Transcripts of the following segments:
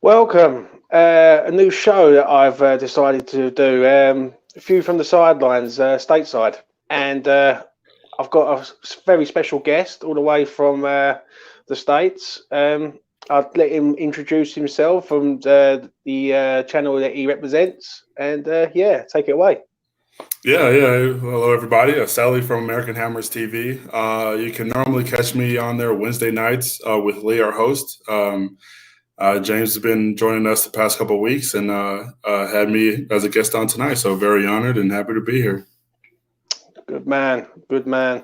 Welcome. A new show that I've decided to do. A few from the sidelines, stateside, and I've got a very special guest all the way from the States. I'll let him introduce himself from the channel that he represents, and yeah, take it away. Yeah. Hello, everybody. Sally from American Hammers TV. You can normally catch me on there Wednesday nights with Lee, our host. James has been joining us the past couple of weeks and had me as a guest on tonight. So very honored and happy to be here. Good man. Good man.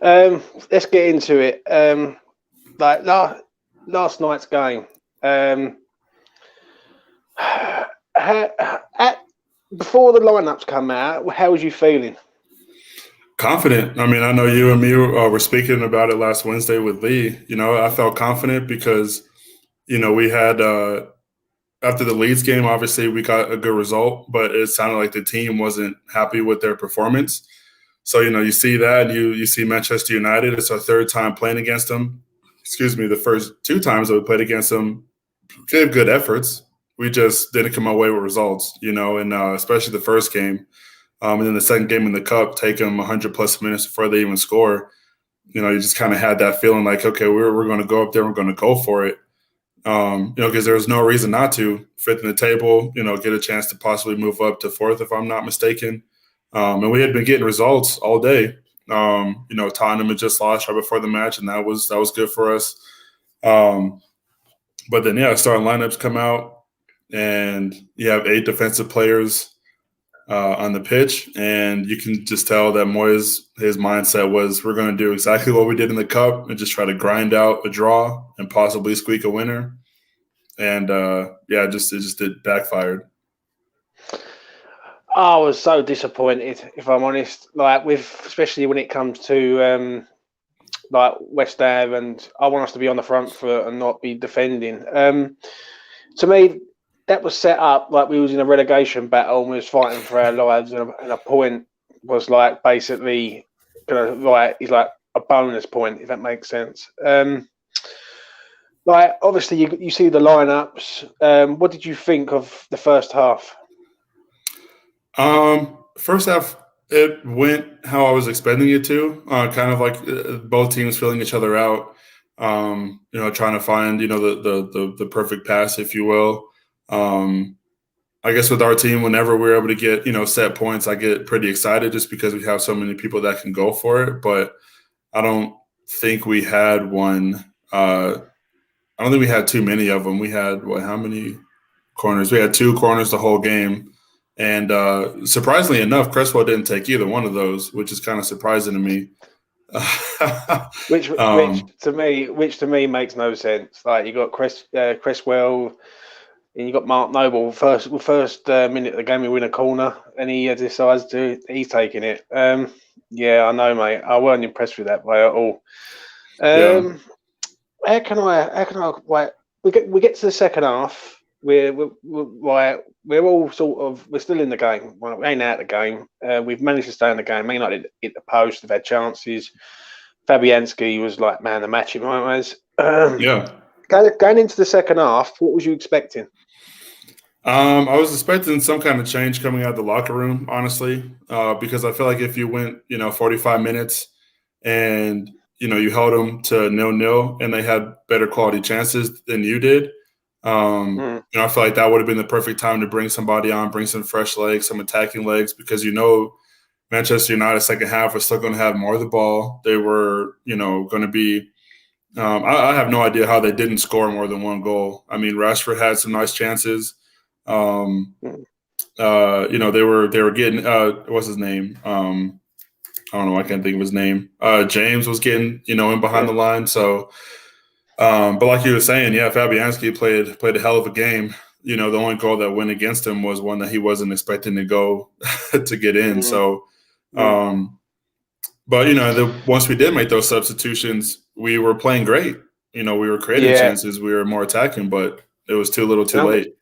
Let's get into it. Like last night's game. Before the lineups come out, how was you feeling? Confident. I mean, I know you and me were speaking about it last Wednesday with Lee. I felt confident because, we had after the Leeds game, obviously we got a good result, but it sounded like the team wasn't happy with their performance. So, you see that, you see Manchester United. It's our third time playing against them. The first two times that we played against them gave good efforts. We just didn't come away with results, and especially the first game. And then the second game in the Cup, take them 100-plus minutes before they even score. You just kind of had that feeling like, okay, we're going to go up there, we're going to go for it. Because there was no reason not to. Fifth in the table, get a chance to possibly move up to fourth, if I'm not mistaken. And we had been getting results all day. Tottenham had just lost right before the match, and that was good for us. But then, starting lineups come out, and you have 8 defensive players on the pitch, and you can just tell that Moyes, his mindset was, we're going to do exactly what we did in the Cup and just try to grind out a draw and possibly squeak a winner. And it just backfired. I was so disappointed, if I'm honest. Like especially when it comes to like West Ham, and I want us to be on the front foot and not be defending. To me, that was set up like we was in a relegation battle and we was fighting for our lives, and a point was like basically it's like a bonus point, if that makes sense. Like obviously you see the lineups. What did you think of the first half? First half, it went how I was expecting it to. Kind of like both teams filling each other out. Trying to find the perfect pass, if you will. I guess with our team, whenever we're able to get set points, I get pretty excited just because we have so many people that can go for it. But I don't think we had one. I don't think we had too many of them. We had how many corners? We had 2 corners the whole game. And surprisingly enough, Cresswell didn't take either one of those, which is kind of surprising to me. which to me makes no sense. Like you got Cresswell, and you got Mark Noble. First minute of the game, we win a corner, and he decides he's taking it. Yeah, I know, mate. I weren't impressed with that play at all. How can I? Like, we get to the second half. We're all we're still in the game. Well, we ain't out of the game. We've managed to stay in the game. Man United hit the post. They've had chances. Fabianski was like man of the match in my eyes. Going into the second half, what was you expecting? I was expecting some kind of change coming out of the locker room, honestly, because I feel like if you went 45 minutes and you held them to 0-0 and they had better quality chances than you did. I feel like that would have been the perfect time to bring somebody on, bring some fresh legs, some attacking legs, because Manchester United second half was still going to have more of the ball. They were, going to be. I have no idea how they didn't score more than 1 goal. I mean, Rashford had some nice chances. They were getting what's his name? I don't know. I can't think of his name. James was getting in behind the line. So. But like you were saying, Fabianski played a hell of a game. The only goal that went against him was one that he wasn't expecting to go to get in. So, but once we did make those substitutions, we were playing great. We were creating chances, we were more attacking, but it was too little, too late.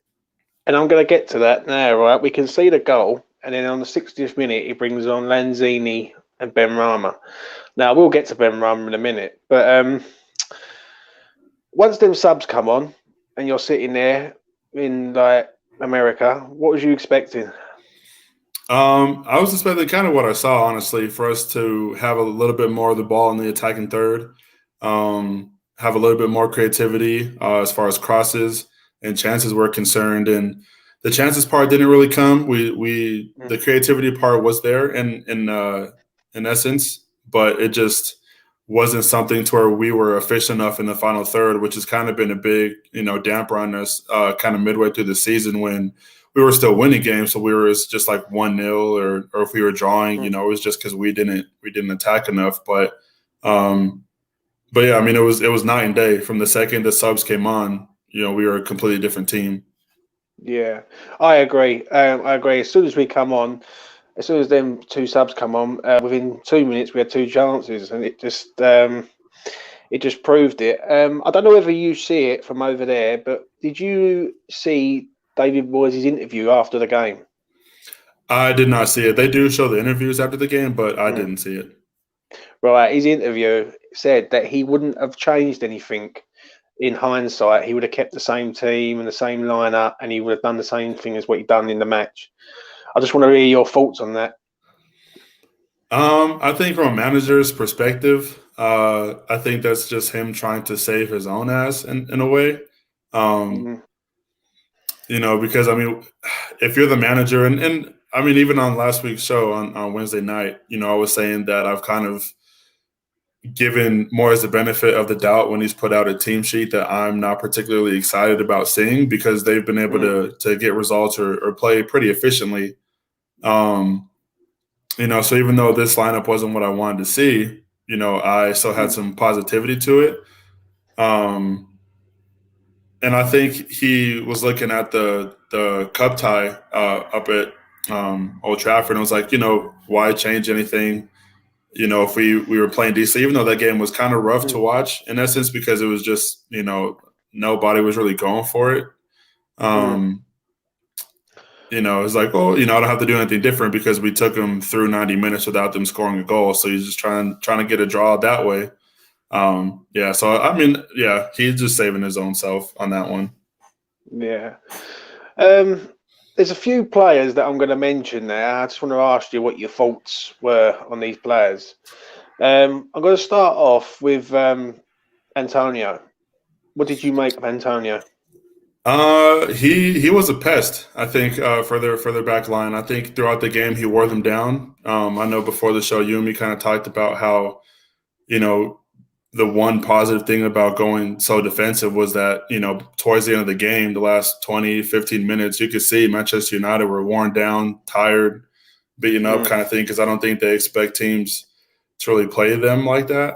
And I'm going to get to that now, right? We can see the goal, and then on the 60th minute, he brings on Lanzini and Ben Rama. Now we'll get to Ben Rama in a minute, but once them subs come on and you're sitting there, in like America. What was you expecting? I was expecting kind of what I saw, honestly, for us to have a little bit more of the ball in the attacking third, have a little bit more creativity as far as crosses and chances were concerned. And the chances part didn't really come. The creativity part was there in essence, but it just wasn't something to where we were efficient enough in the final third, which has kind of been a big, damper on us kind of midway through the season when we were still winning games. So we were just like 1-0 or if we were drawing, it was just because we didn't attack enough. But yeah, I mean, it was night and day from the second the subs came on. We were a completely different team. Yeah, I agree. I agree. As soon as we come on, as soon as them two subs come on, within 2 minutes we had two chances, and it just proved it. I don't know whether you see it from over there, but did you see David Moyes' interview after the game? I did not see it. They do show the interviews after the game, but I didn't see it. Right, his interview said that he wouldn't have changed anything. In hindsight, he would have kept the same team and the same lineup, and he would have done the same thing as what he'd done in the match. I just want to hear your thoughts on that. I think from a manager's perspective, I think that's just him trying to save his own ass in a way. Because I mean, if you're the manager, and I mean, even on last week's show on Wednesday night, I was saying that I've kind of given Moyes the benefit of the doubt when he's put out a team sheet that I'm not particularly excited about seeing because they've been able to get results or play pretty efficiently. So even though this lineup wasn't what I wanted to see, I still had some positivity to it. And I think he was looking at the cup tie up at Old Trafford and was like, why change anything? If we were playing decently, even though that game was kind of rough to watch in essence because it was just, nobody was really going for it. It's like, well, I don't have to do anything different because we took them through 90 minutes without them scoring a goal. So he's just trying to get a draw that way. So, I mean, yeah, he's just saving his own self on that one. Yeah. There's a few players that I'm going to mention there. I just want to ask you what your thoughts were on these players. I'm going to start off with Antonio. What did you make of Antonio? He was a pest, I think, for their back line. I think throughout the game he wore them down. I know before the show, you and me kind of talked about how, the one positive thing about going so defensive was that, towards the end of the game, the last 20, 15 minutes, you could see Manchester United were worn down, tired, beaten up kind of thing, because I don't think they expect teams to really play them like that.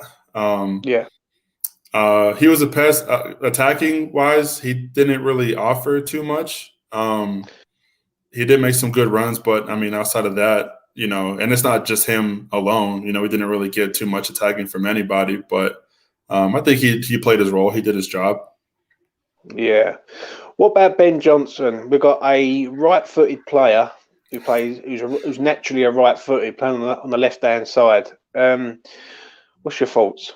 He was a pest. Attacking-wise, he didn't really offer too much. He did make some good runs, but, I mean, outside of that, and it's not just him alone. We didn't really get too much attacking from anybody, but I think he played his role. He did his job. Yeah. What about Ben Johnson? We've got a right-footed player who's naturally a right-footed, playing on the left-hand side. What's your thoughts?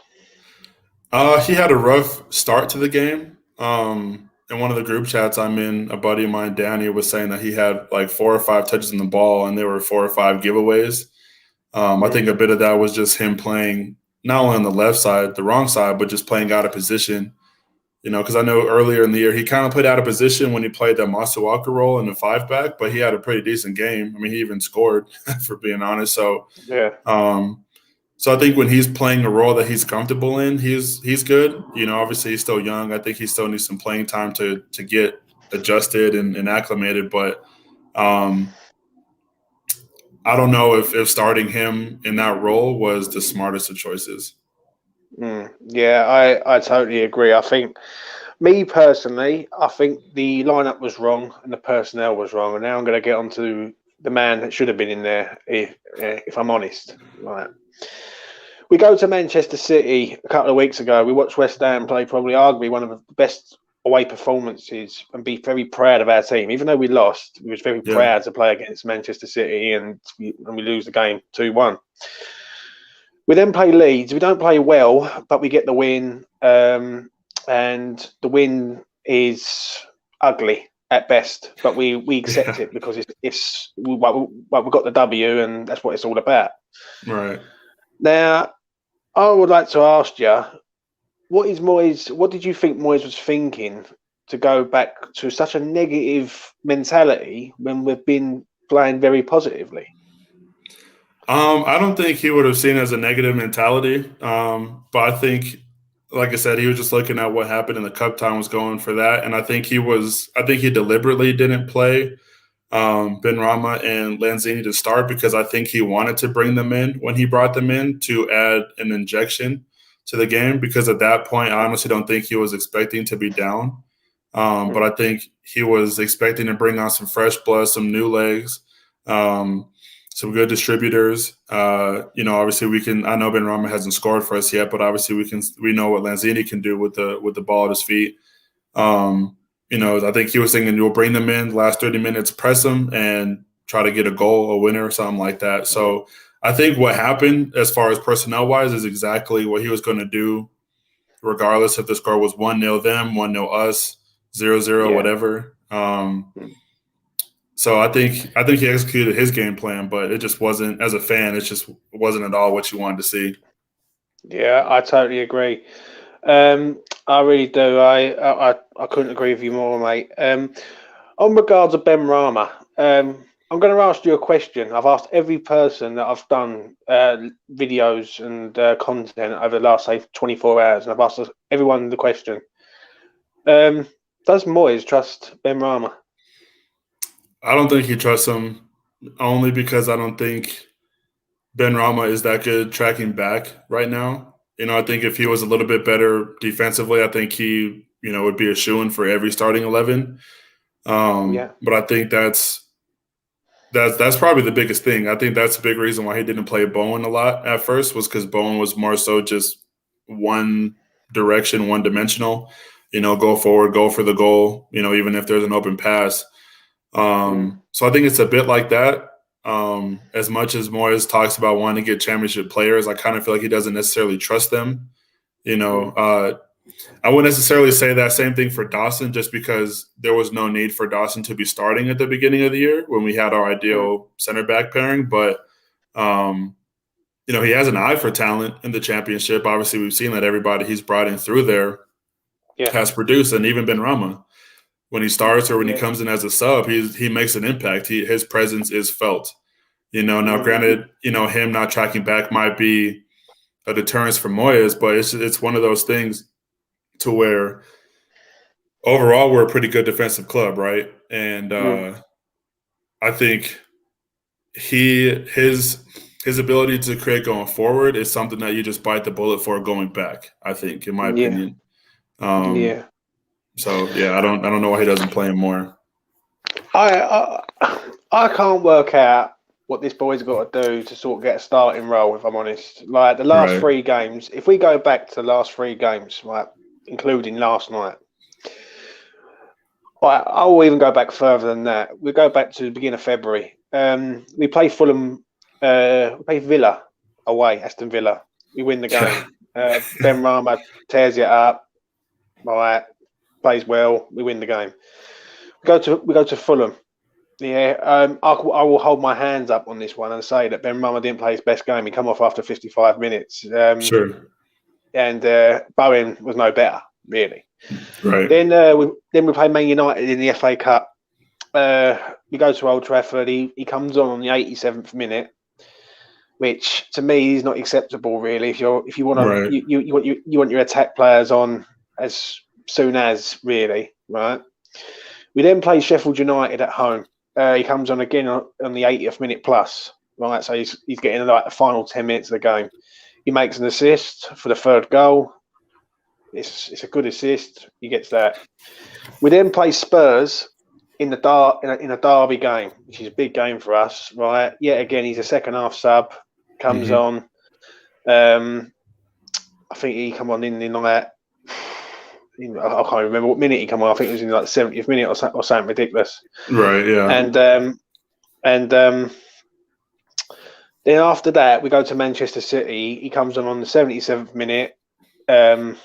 He had a rough start to the game. In one of the group chats I'm in, a buddy of mine, Danny, was saying that he had like 4 or 5 touches in the ball, and there were 4 or 5 giveaways. I think a bit of that was just him playing not only on the left side, the wrong side, but just playing out of position. Because I know earlier in the year he kind of played out of position when he played that Masuaku role in the 5-back, but he had a pretty decent game. I mean, he even scored, for being honest. So, So I think when he's playing a role that he's comfortable in, he's good. Obviously he's still young. I think he still needs some playing time to get adjusted and acclimated. But I don't know if starting him in that role was the smartest of choices. Yeah, I totally agree. I think, me personally, I think the lineup was wrong and the personnel was wrong. And now I'm going to get onto the man that should have been in there, if I'm honest. Right. We go to Manchester City a couple of weeks ago. We watched West Ham play probably arguably one of the best away performances and be very proud of our team. Even though we lost, we was very proud to play against Manchester City and we lose the game 2-1. We then play Leeds. We don't play well, but we get the win. And the win is ugly. at best, but we accept it because we've got the W, and that's what it's all about. Right. Now, I would like to ask you, what did you think Moyes was thinking to go back to such a negative mentality when we've been playing very positively? I don't think he would have seen it as a negative mentality. But I think, like I said, he was just looking at what happened in the cup time, was going for that. And I think he deliberately didn't play Benrahma and Lanzini to start because I think he wanted to bring them in when he brought them in to add an injection to the game, because at that point, I honestly don't think he was expecting to be down. But I think he was expecting to bring on some fresh blood, some new legs, some good distributors. Obviously I know Benrahma hasn't scored for us yet, but obviously we know what Lanzini can do with the ball at his feet. I think he was thinking we'll bring them in the last 30 minutes, press them, and try to get a goal, a winner, or something like that. So I think what happened as far as personnel-wise is exactly what he was going to do, regardless if the score was 1-0 them, 1-0 us, 0-0, whatever. So I think he executed his game plan, but it just wasn't, as a fan, it just wasn't at all what you wanted to see. Yeah, I totally agree. I really do. I couldn't agree with you more, mate. On regards of Benrahma, I'm going to ask you a question. I've asked every person that I've done videos and content over the last, say, 24 hours, and I've asked everyone the question. Does Moyes trust Benrahma? I don't think he trusts him, only because I don't think Benrahma is that good tracking back right now. I think if he was a little bit better defensively, I think he, would be a shoo-in for every starting 11. But I think that's probably the biggest thing. I think that's a big reason why he didn't play Bowen a lot at first, was because Bowen was more so just one direction, one-dimensional. Go forward, go for the goal, even if there's an open pass. So I think it's a bit like that. As much as Moyes talks about wanting to get championship players, I kind of feel like he doesn't necessarily trust them. I wouldn't necessarily say that same thing for Dawson, just because there was no need for Dawson to be starting at the beginning of the year when we had our ideal center back pairing. But, he has an eye for talent in the championship. Obviously, we've seen that everybody he's brought in through there has produced, and even Benrahma. When he starts or when he comes in as a sub, he makes an impact. His presence is felt. Now granted, him not tracking back might be a deterrence for Moyes, but it's one of those things to where overall we're a pretty good defensive club, right? And I think his ability to create going forward is something that you just bite the bullet for going back, I think, in my opinion. So I don't know why he doesn't play him more. I can't work out what this boy's got to do to sort of get a starting role, if I'm honest. Like the last 3 games, if we go back to the last 3 games, right, including last night, I will even go back further than that. We go back to the beginning of February. We play Fulham, we play Villa away, Aston Villa. We win the game. Benrahma tears it up. Right. Plays well, we win the game. We go to Fulham. I will hold my hands up on this one and say that Benrahma didn't play his best game. He come off after 55 minutes. Sure. And Bowen was no better, really. Right. Then we play Man United in the FA Cup. We go to Old Trafford. He comes on the 87th minute, which to me is not acceptable, really. If you want you want your attack players on as soon as, really, right? We then play Sheffield United at home. He comes on again on the 80th minute plus, right? So he's getting like the final 10 minutes of the game. He makes an assist for the 3rd goal. It's a good assist. He gets that. We then play Spurs in a derby game, which is a big game for us, right? Yet again, he's a second half sub. Comes on. I think he come on in the night. I can't remember what minute he came on. I think it was in like the 70th minute or something ridiculous. Right, yeah. And then after that, we go to Manchester City. He comes on the 77th minute, and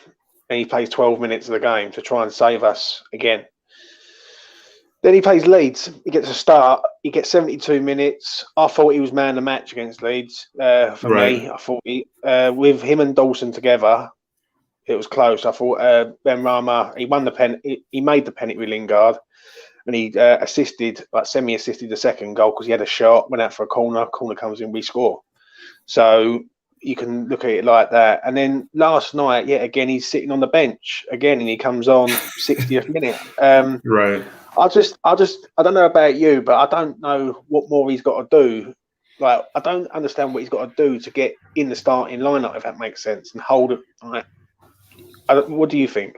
he plays 12 minutes of the game to try and save us again. Then he plays Leeds. He gets a start. He gets 72 minutes. I thought he was man of the match against Leeds. For me, I thought with him and Dawson together, it was close. I thought Ben Rama, he won the pen. He made the penalty with Lingard, and he assisted, like semi-assisted the second goal because he had a shot, went out for a corner. Corner comes in, we score. So you can look at it like that. And then last night, yet again, he's sitting on the bench again, and he comes on 60th minute. Right. I don't know about you, but I don't know what more he's got to do. Like, I don't understand what he's got to do to get in the starting lineup, if that makes sense, and hold it. Like, what do you think?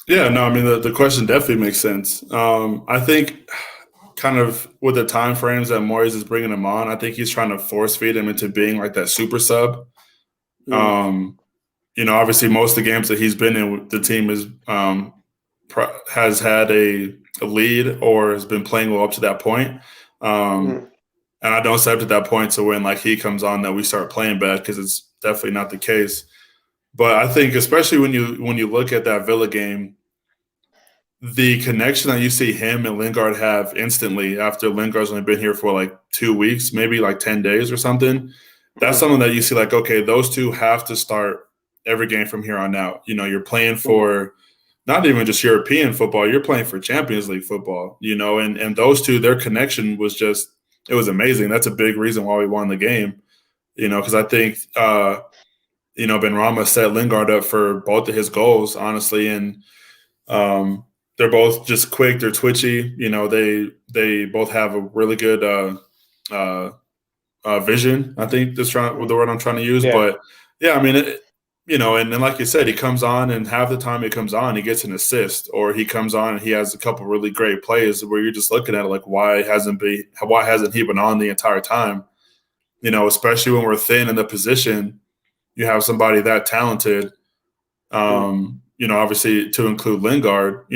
Yeah, no, I mean, the question definitely makes sense. I think kind of with the time frames that Moyes is bringing him on, I think he's trying to force feed him into being like that super sub. Obviously most of the games that he's been in, the team has had a lead or has been playing well up to that point. And I don't say up to that point to when like he comes on that we start playing bad, because it's definitely not the case. But I think especially when you look at that Villa game, the connection that you see him and Lingard have instantly after Lingard's only been here for like 2 weeks, maybe like 10 days or something, that's something that you see like, okay, those two have to start every game from here on out. You're playing for not even just European football, you're playing for Champions League football, and those two, their connection was just, it was amazing. That's a big reason why we won the game, because I think, Ben Rama set Lingard up for both of his goals, honestly, and they're both just quick. They're twitchy. They both have a really good vision. I think that's the word I'm trying to use. Yeah. But yeah, I mean, and then like you said, he comes on, and half the time he comes on, he gets an assist, or he comes on and he has a couple really great plays where you're just looking at it like, why hasn't he been on the entire time? Especially when we're thin in the position. You have somebody that talented, obviously to include Lingard,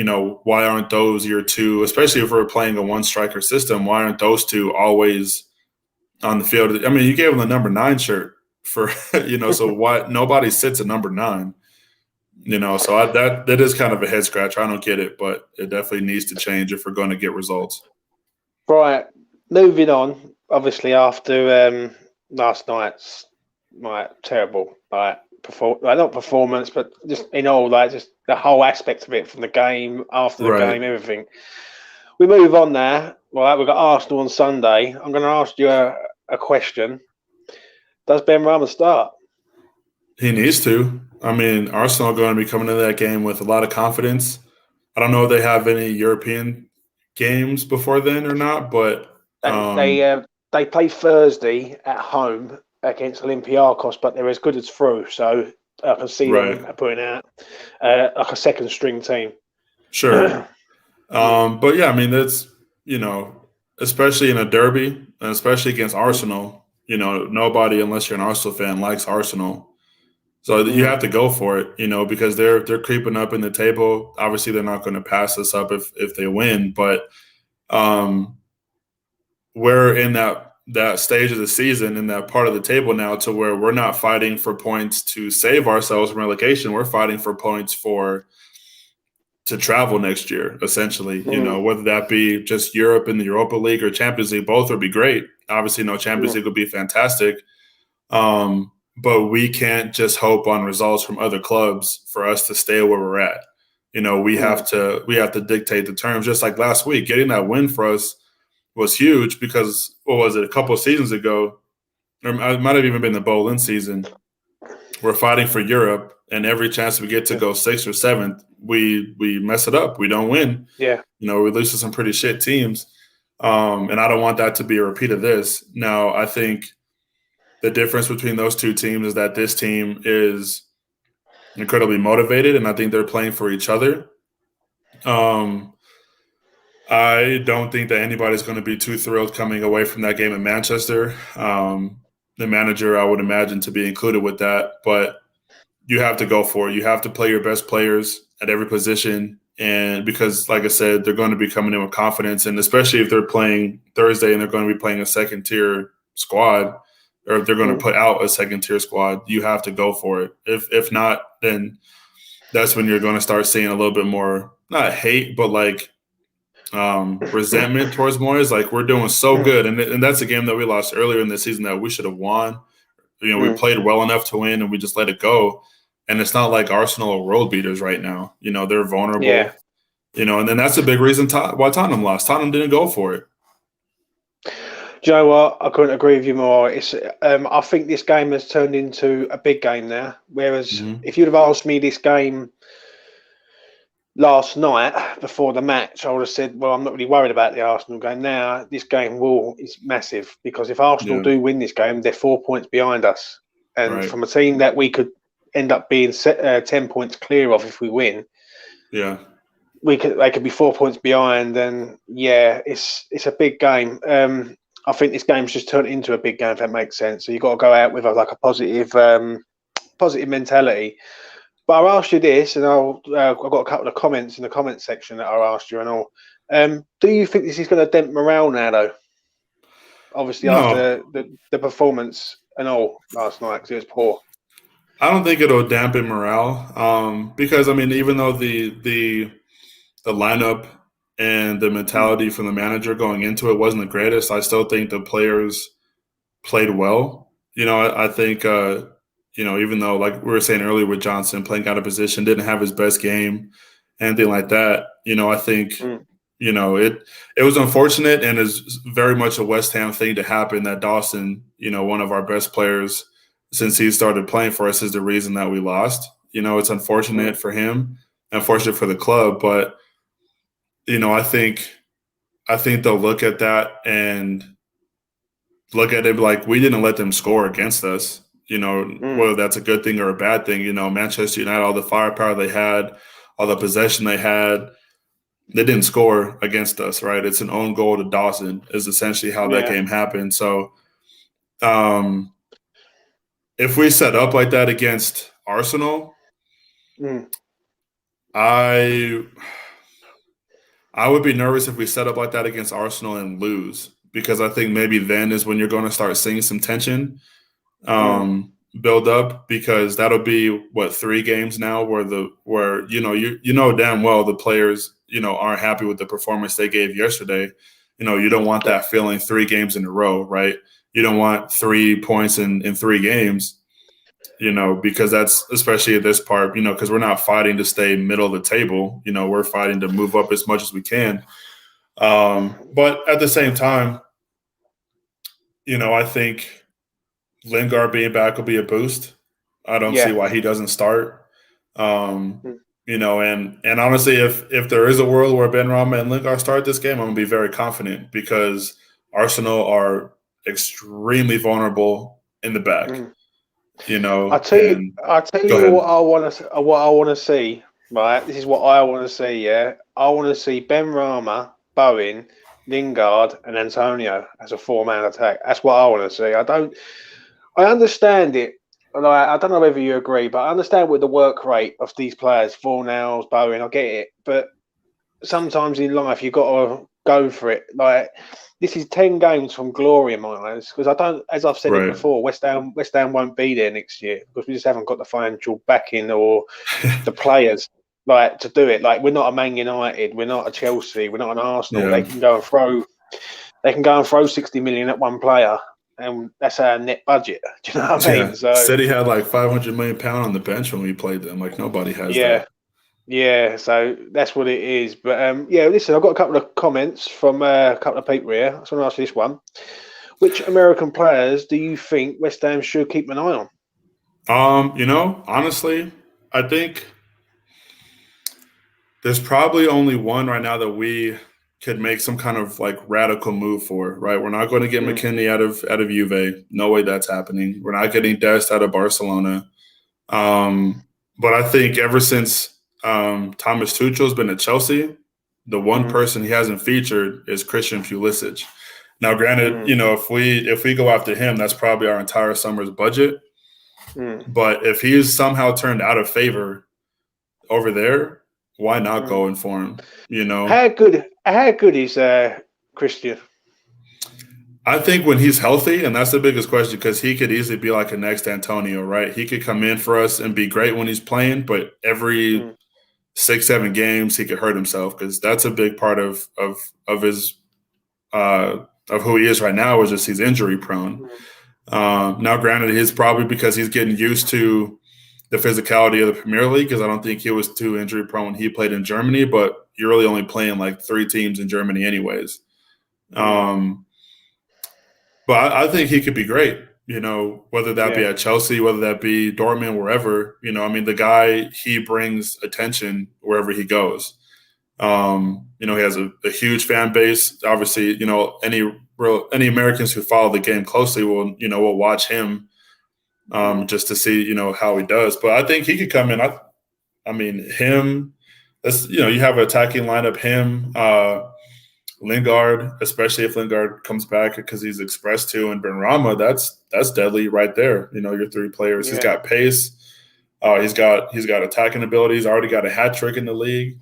why aren't those your two, especially if we're playing a one striker system, why aren't those two always on the field? I mean, you gave him the number 9 shirt for, so why nobody sits at number 9, so that is kind of a head scratcher. I don't get it, but it definitely needs to change if we're going to get results. Right. Moving on, obviously after last night's terrible not performance, but just in all, like just the whole aspect of it, from the game, after the game, everything. We move on now. Well, we've got Arsenal on Sunday. I'm going to ask you a question. Does Ben Rama start? He needs to. I mean, Arsenal are going to be coming into that game with a lot of confidence. I don't know if they have any European games before then or not, but they play Thursday at home against Olympiacos, but they're as good as through, so I can see them putting out like a second string team. Sure. But yeah, I mean, that's, especially in a derby, and especially against Arsenal, nobody, unless you're an Arsenal fan, likes Arsenal. So you have to go for it, because they're creeping up in the table. Obviously, they're not going to pass us up if they win, but we're in that stage of the season, in that part of the table now, to where we're not fighting for points to save ourselves from relegation. We're fighting for points to travel next year, essentially. Whether that be just Europe in the Europa League or Champions League, both would be great. Obviously, Champions League would be fantastic. But we can't just hope on results from other clubs for us to stay where we're at. We have to dictate the terms. Just like last week, getting that win for us was huge, because what was it, a couple of seasons ago, or it might have even been the Bolin season, we're fighting for Europe, and every chance we get to go 6th or 7th, we mess it up. We don't win. Yeah. We lose to some pretty shit teams. And I don't want that to be a repeat of this. Now, I think the difference between those two teams is that this team is incredibly motivated, and I think they're playing for each other. I don't think that anybody's going to be too thrilled coming away from that game in Manchester. The manager, I would imagine, to be included with that. But you have to go for it. You have to play your best players at every position. And because, like I said, they're going to be coming in with confidence. And especially if they're playing Thursday and they're going to be playing a second-tier squad, or if they're going to put out a second-tier squad, you have to go for it. If not, then that's when you're going to start seeing a little bit more, not hate, but like resentment towards Moyes. Like, we're doing so good, and that's a game that we lost earlier in the season that we should have won. We played well enough to win, and we just let it go. And it's not like Arsenal are world beaters right now. They're vulnerable. Yeah. And then that's a big reason why Tottenham lost. Tottenham didn't go for it. Do you know what? I couldn't agree with you more. It's I think this game has turned into a big game now. Whereas if you'd have asked me this game last night before the match, I would have said, well, I'm not really worried about the Arsenal game. Now, this game is massive, because if Arsenal do win this game, they're 4 points behind us. And from a team that we could end up being 10 points clear of if we win, they could be 4 points behind. And, it's a big game. I think this game's just turned into a big game, if that makes sense. So you've got to go out with a positive mentality. But I'll ask you this, and I've got a couple of comments in the comment section that I asked you and all. Do you think this is going to dent morale now, though? Obviously, after the performance and all last night, because it was poor. I don't think it'll dampen morale, because even though the lineup and the mentality from the manager going into it wasn't the greatest, I still think the players played well. I think. Even though, like we were saying earlier with Johnson, playing out of position, didn't have his best game, anything like that. I think, it was unfortunate, and is very much a West Ham thing to happen that Dawson, one of our best players since he started playing for us, is the reason that we lost. It's unfortunate for him, unfortunate for the club, but, I think they'll look at that and look at it like, we didn't let them score against us. Whether that's a good thing or a bad thing. Manchester United, all the firepower they had, all the possession they had, they didn't score against us, right? It's an own goal to Dawson is essentially how that game happened. So if we set up like that against Arsenal, I would be nervous if we set up like that against Arsenal and lose, because I think maybe then is when you're going to start seeing some tension build up, because that'll be 3 games now where damn well the players aren't happy with the performance they gave yesterday. You don't want that feeling 3 games in a row, right? You don't want 3 points in 3 games, because that's, especially at this part, because we're not fighting to stay middle of the table. We're fighting to move up as much as we can. But at the same time, I think Lingard being back will be a boost. I don't see why he doesn't start. And honestly, if there is a world where Ben Rama and Lingard start this game, I'm going to be very confident, because Arsenal are extremely vulnerable in the back. I'll tell you what I want to see. Right, this is what I want to see. Yeah, I want to see Ben Rama, Bowen, Lingard, and Antonio as a 4-man attack. That's what I want to see. I understand it. I don't know whether you agree, but I understand with the work rate of these players, Fornals, Bowen, I get it. But sometimes in life, you've got to go for it. Like, this is 10 games from glory in my eyes, because as I've said it before, West Ham won't be there next year, because we just haven't got the financial backing or the players to do it. Like, we're not a Man United, we're not a Chelsea, we're not an Arsenal. Yeah. They can go and throw 60 million at one player, and that's our net budget. Do you know what I mean? So, City had like £500 million on the bench when we played them. Like, nobody has that. Yeah, so that's what it is. But listen, I've got a couple of comments from a couple of people here. I just want to ask you this one: which American players do you think West Ham should keep an eye on? Honestly, I think there's probably only one right now that we could make some kind of like radical move for, right? We're not going to get McKinney out of Juve. No way that's happening. We're not getting Dest out of Barcelona. But I think ever since Thomas Tuchel's been at Chelsea, the one person he hasn't featured is Christian Pulisic. Now, granted, if we go after him, that's probably our entire summer's budget. But if he's somehow turned out of favor over there, why not go in for him? How good is Christian? I think when he's healthy, and that's the biggest question, because he could easily be like a next Antonio, right? He could come in for us and be great when he's playing, but every 6-7 games, he could hurt himself, because that's a big part of his of who he is right now, is just he's injury prone. Now, granted, he's probably because he's getting used to the physicality of the Premier League, because I don't think he was too injury prone when he played in Germany, but you're really only playing like 3 teams in Germany anyways. But I think he could be great, whether that be at Chelsea, whether that be Dortmund, wherever. The guy, he brings attention wherever he goes. He has a huge fan base. Obviously, any Americans who follow the game closely will watch him just to see, how he does. But I think he could come in. Him. You have an attacking lineup. Him, Lingard, especially if Lingard comes back, because he's expressed to, and Benrahma, that's deadly right there. Your 3 players. Yeah. He's got pace. He's got attacking ability. He's already got a hat trick in the league.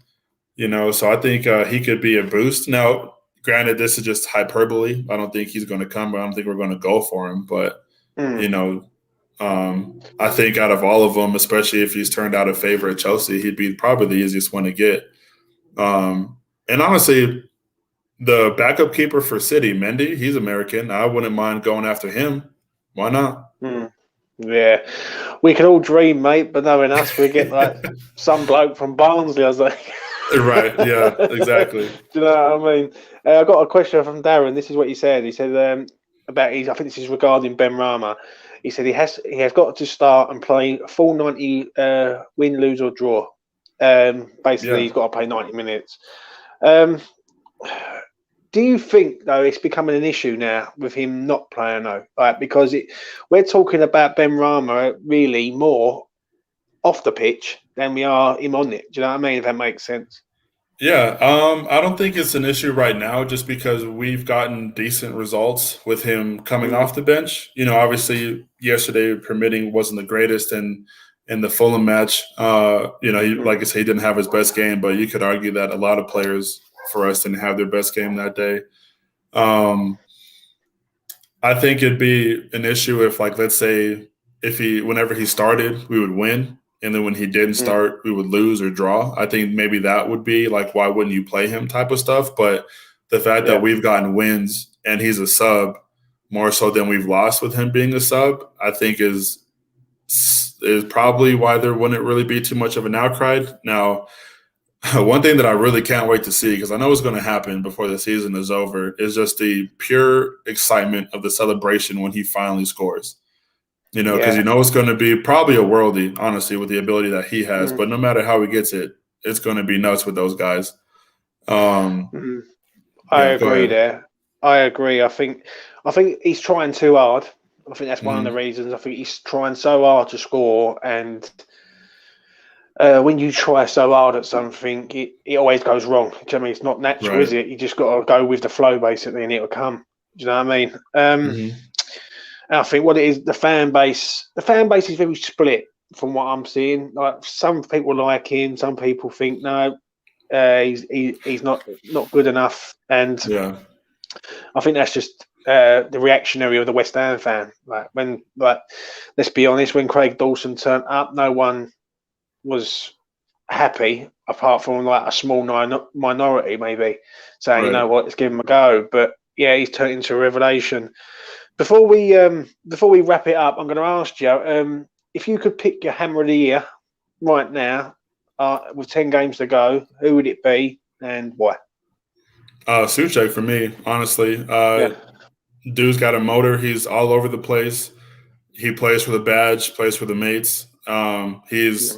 So I think he could be a boost. Now, granted, this is just hyperbole. I don't think he's going to come. I don't think we're going to go for him. But I think out of all of them, especially if he's turned out a favor at Chelsea, he'd be probably the easiest one to get. And honestly, the backup keeper for City, Mendy, he's American. I wouldn't mind going after him. Why not? Yeah, we can all dream, mate, but knowing us, we get like some bloke from Barnsley, I was like. Right, yeah, exactly. Do you know what I mean? I got a question from Darren. This is what he said. He said about I think this is regarding Benrahma. He said he has got to start and play a full 90 win, lose or draw. Basically, he's got to play 90 minutes. Do you think, though, it's becoming an issue now with him not playing, though? Like, because we're talking about Benrahma really more off the pitch than we are him on it. Do you know what I mean? If that makes sense. Yeah, I don't think it's an issue right now, just because we've gotten decent results with him coming off the bench. Obviously yesterday permitting wasn't the greatest, and in the Fulham match, like I said, he didn't have his best game, but you could argue that a lot of players for us didn't have their best game that day. I think it'd be an issue if, like, let's say whenever he started, we would win. And then when he didn't start, we would lose or draw. I think maybe that would be like, why wouldn't you play him type of stuff. But the fact that we've gotten wins and he's a sub more so than we've lost with him being a sub, I think is probably why there wouldn't really be too much of an outcry. Now, one thing that I really can't wait to see, because I know it's going to happen before the season is over, is just the pure excitement of the celebration when he finally scores. Because it's going to be probably a worldie, honestly, with the ability that he has. But no matter how he gets it, it's going to be nuts with those guys. I agree there. I agree. I think he's trying too hard. I think that's one of the reasons. I think he's trying so hard to score, and when you try so hard at something, it always goes wrong. Do you know what I mean? It's not natural, is it? You just got to go with the flow, basically, and it'll come. Do you know what I mean? And I think what it is, the fan base is very split from what I'm seeing. Like, some people like him, some people think no, he's not good enough, and I think that's just the reactionary of the West Ham fan. Let's be honest, when Craig Dawson turned up, no one was happy, apart from like a small minority maybe saying, you know what, let's give him a go. But yeah, he's turned into a revelation. Before we wrap it up, I'm going to ask you if you could pick your hammer of the year right now with 10 games to go, who would it be and why? Souček for me, honestly. Dude's got a motor. He's all over the place. He plays for the badge, plays for the mates. He's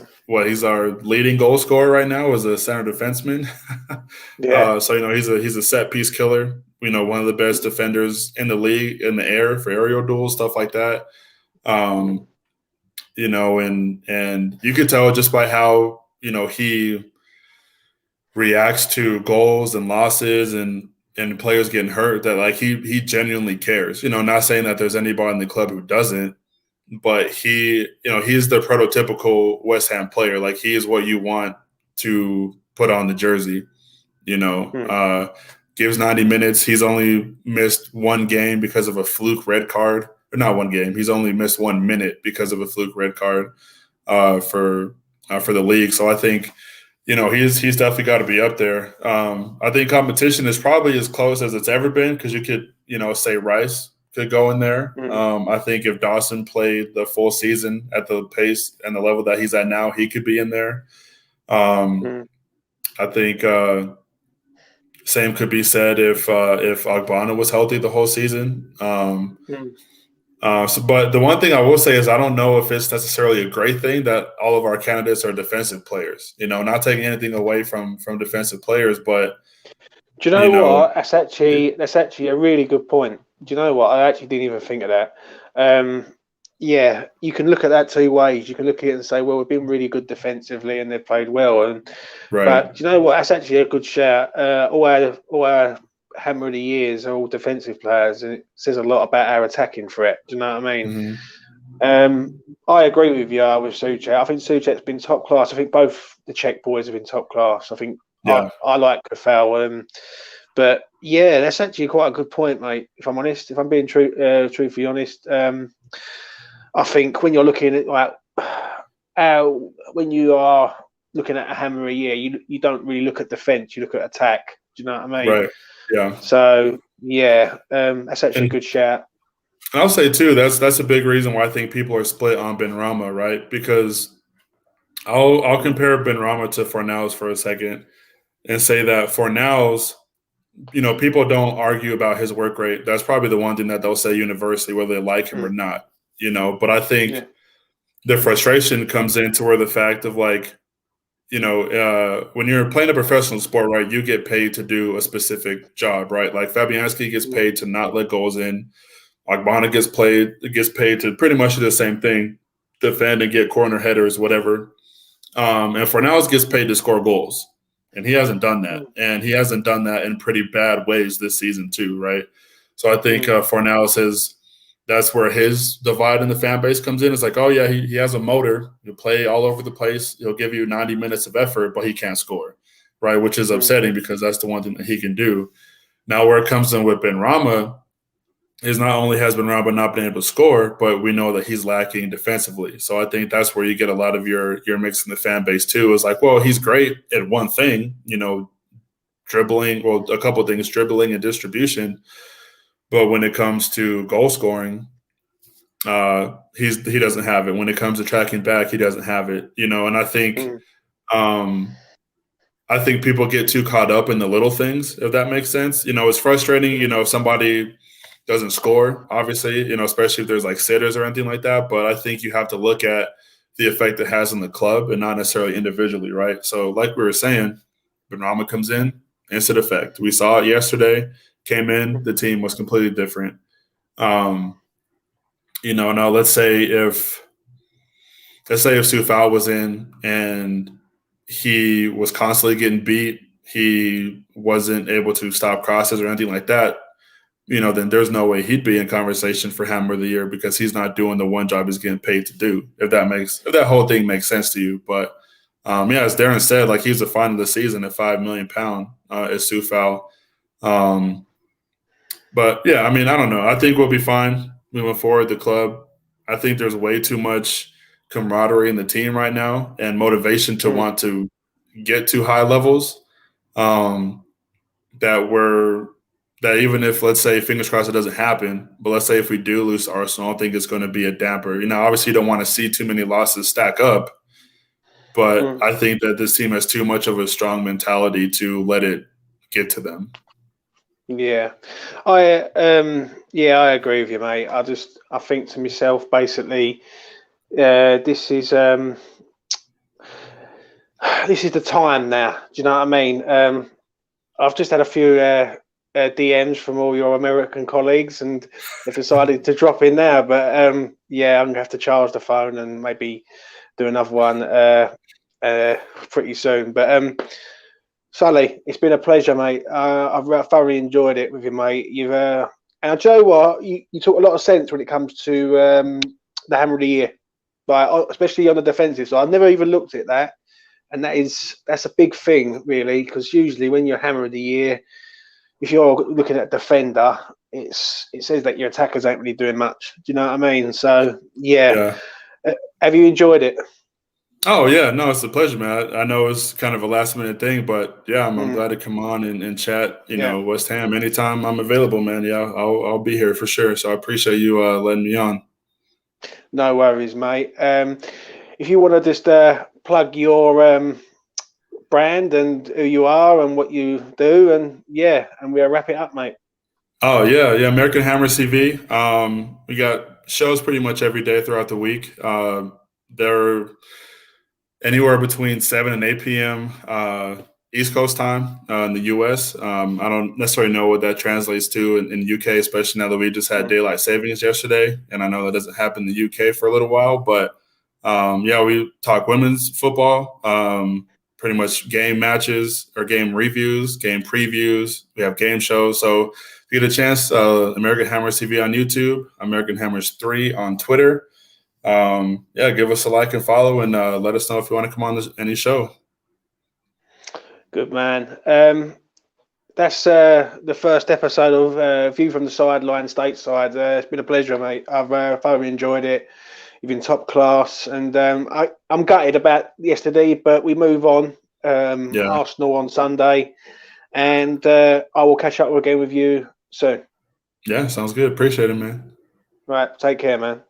our leading goal scorer right now as a center defenseman. So he's a set piece killer. One of the best defenders in the league in the air for aerial duels, stuff like that. And you could tell just by how he reacts to goals and losses and players getting hurt that, like, he genuinely cares. Not saying that there's anybody in the club who doesn't, but he's the prototypical West Ham player. Like, he is what you want to put on the jersey. Gives 90 minutes. He's only missed one game because of a fluke red card. Or not one game. He's only missed 1 minute because of a fluke red card for the league. So I think, he's definitely got to be up there. I think competition is probably as close as it's ever been because you could, say Rice could go in there. I think if Dawson played the full season at the pace and the level that he's at now, he could be in there. I think same could be said if Ogbonna was healthy the whole season. But the one thing I will say is I don't know if it's necessarily a great thing that all of our candidates are defensive players. Not taking anything away from defensive players, but do you know what? That's actually a really good point. Do you know what? I actually didn't even think of that. Yeah, you can look at that two ways. You can look at it and say, well, we've been really good defensively and they've played well. But do you know what? That's actually a good shout. All our hammer of the years are all defensive players, and it says a lot about our attacking threat. Do you know what I mean? I agree with you with Souček. I think Souček's been top class. I think both the Czech boys have been top class. I think I like Kofal. But yeah, that's actually quite a good point, mate. If I'm honest, if I'm being truthfully honest, I think when you're looking at when you are looking at a hammer a year, you don't really look at defence. You look at attack. Do you know what I mean? Right. Yeah. So yeah, that's actually a good shout. And I'll say too, that's a big reason why I think people are split on Benrahma, right? Because I'll compare Benrahma to Fornals for a second and say that Fornals, people don't argue about his work rate. That's probably the one thing that they'll say universally, whether they like him or not. But I think the frustration comes into where the fact of like, when you're playing a professional sport, right, you get paid to do a specific job, right? Like Fabianski gets paid to not let goals in. Ogbonna gets paid to pretty much do the same thing, defend and get corner headers, whatever. And Fornals gets paid to score goals, and he hasn't done that. And he hasn't done that in pretty bad ways this season too, right? So I think Fornals that's where his divide in the fan base comes in. It's like, oh, yeah, he has a motor. He'll play all over the place. He'll give you 90 minutes of effort, but he can't score, right, which is upsetting because that's the one thing that he can do. Now, where it comes in with Benrahma is not only has Benrahma not been able to score, but we know that he's lacking defensively. So I think that's where you get a lot of your mix in the fan base too. Is like, well, he's great at one thing, dribbling, well, a couple of things, dribbling and distribution. But when it comes to goal scoring, he doesn't have it. When it comes to tracking back, he doesn't have it. And I think people get too caught up in the little things, if that makes sense. It's frustrating, if somebody doesn't score, obviously, especially if there's like sitters or anything like that. But I think you have to look at the effect it has on the club and not necessarily individually, right? So like we were saying, Benrahma comes in, instant effect. We saw it yesterday. Came in, the team was completely different. Now let's say if Soufal was in and he was constantly getting beat, he wasn't able to stop crosses or anything like that, then there's no way he'd be in conversation for Hammer of the Year because he's not doing the one job he's getting paid to do. If that whole thing makes sense to you, but as Darren said, like he's the final of the season at £5 million is Soufal. But yeah, I don't know. I think we'll be fine moving forward. The club, I think there's way too much camaraderie in the team right now and motivation to want to get to high levels. That even if, let's say, fingers crossed it doesn't happen, but let's say if we do lose to Arsenal, I think it's going to be a damper. Obviously you don't want to see too many losses stack up, but I think that this team has too much of a strong mentality to let it get to them. Yeah, I agree with you, mate. I think to myself, basically, this is the time now. Do you know what I mean? I've just had a few DMs from all your American colleagues, and they've decided to drop in now. But I'm gonna have to charge the phone and maybe do another one pretty soon. But Sully, it's been a pleasure, mate. I've thoroughly enjoyed it with you, mate. And do you know what? You talk a lot of sense when it comes to the Hammer of the Year, like especially on the defensive side. I've never even looked at that, and that's a big thing, really, because usually when you're Hammer of the Year, if you're looking at defender, it says that your attackers ain't really doing much. Do you know what I mean? So yeah. Have you enjoyed it? Oh yeah, no, it's a pleasure, man. I know it's kind of a last minute thing, but yeah, I'm Mm, glad to come on and chat. yeah, West Ham anytime I'm available, man. Yeah, I'll be here for sure. So I appreciate you letting me on. no worries, mate. If you want to just plug your brand and who you are and what you do, and yeah, and we'll wrap it up, mate. Oh yeah. American Hammer CV. We got shows pretty much every day throughout the week. They're anywhere between 7 and 8 p.m. East Coast time in the U.S. I don't necessarily know what that translates to in UK, especially now that we just had Mm. daylight savings yesterday, and I know that doesn't happen in the UK for a little while. But yeah, we talk women's football, pretty much game matches or game reviews, game previews. We have game shows. So if you get a chance, American Hammers TV on YouTube, American Hammers 3 on Twitter. Yeah, give us a like and follow, and let us know if you want to come on any show. Good man. That's the first episode of View from the Sidelines, Stateside. It's been a pleasure, mate. I've thoroughly enjoyed it. You've been top class, and I'm gutted about yesterday, but we move on. Yeah, Arsenal on Sunday, and I will catch up again with you soon. yeah, sounds good. Appreciate it, man. Right, take care, man.